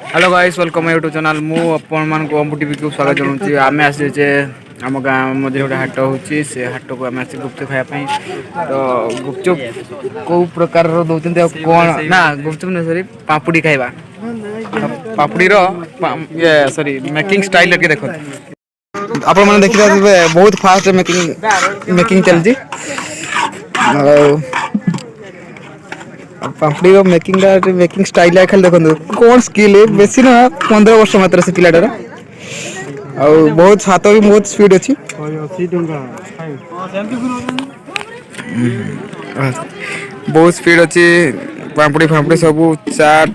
Hello guys welcome YouTube channel मु अपन मान को अम्बू टीवी को स्वागत जनाऊँ आम आसे आम गाँव मझे गोटे हाट होची से हाट को आम आसे गुपचुप खायापी तो गुपचुप कौ प्रकार दौरान कौन ना गुपचुप नहीं सरी पापुड़ी खाइबा पापुड़ी ये सॉरी मेकिंग स्टाइल के देखो आपण मैंने देखिए बहुत फास्ट मेकिंग चलती पापड़ी मेकिंग स्टाइल खाली देखो कौन स्किल है बेसी ना 15 वर्ष मात्र से पिलाटार बहुत हाथ भी बहुत स्पीड अच्छी बहुत स्पीड अच्छी पापड़ी फापड़ी सब चाट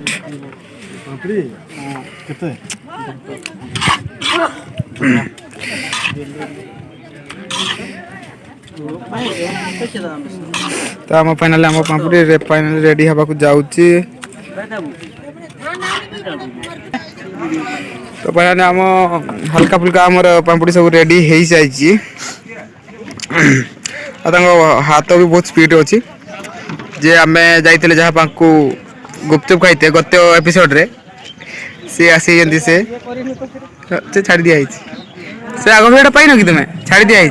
तो आम फाइनाल आम पापड़ी फाइनाल रेडी हवा जाऊँगी तो फाइनाल आम हल्का फुल्का आमर पापड़ी सब रेडी हो जाइए हाथ भी बहुत स्पीड अच्छी जे आम जाइए जहाँ पाखु गुपचुप खाई गत एपिसोड रे सी आसी से छाड़ दिखाई से आग भिड पाइन कि तुम्हें छाड़ दिखाई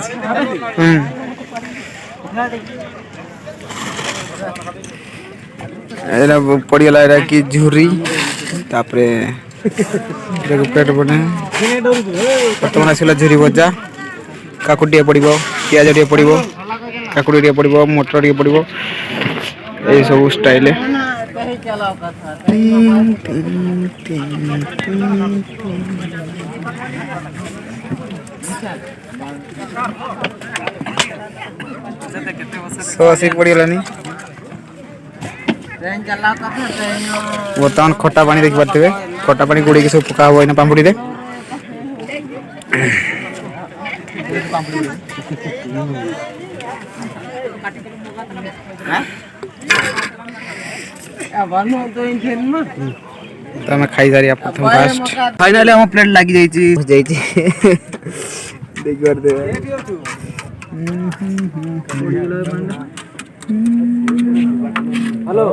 पड़गला कि झुरी तापरे प्लेट बने बर्तमान आसला झुरी भजा काकुटी पड़ो पिज टे पड़ो काकुड़ी टे पड़ो मटर टे पड़ो ये सब स्टाइल सो आसिक पड़गलानी बर्तमान खटा पानी देखी पारे खटा पानी गुड़ सब पका हम ना पापुड़ी तो आम खाई सारी प्रथम फास्ट फाइनाली आम प्लेट लगी हेलो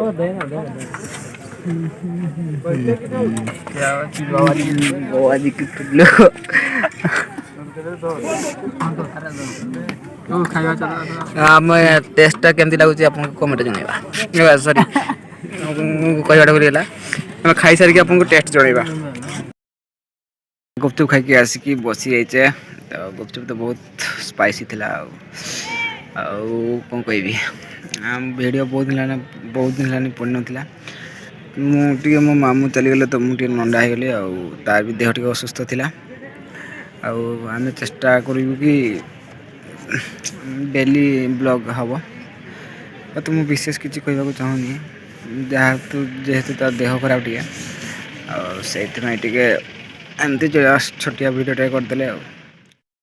आम टेस्टा केमती लगुच कमेंट जनइबा सॉरी कहटा बोला आम खाई सारिक आपको टेस्ट जनइबा गुपचुप खाई आसिक बसी जाइए तो गुपचुप तो बहुत स्पाइसी थिला कौन कहि वीडियो बहुत दिन पड़ी नाला मुझे मो मामू चलीगले तो मुझे नंदा होगली तार भी देह टे असुस्थ थिला आम चेष्टा करूँ कि डेली ब्लॉग हम तो मुझे विशेष किसी कहना चाहूनी जेहेतु तार देह खराब टे से एमती छोटिया वीडियो करदे।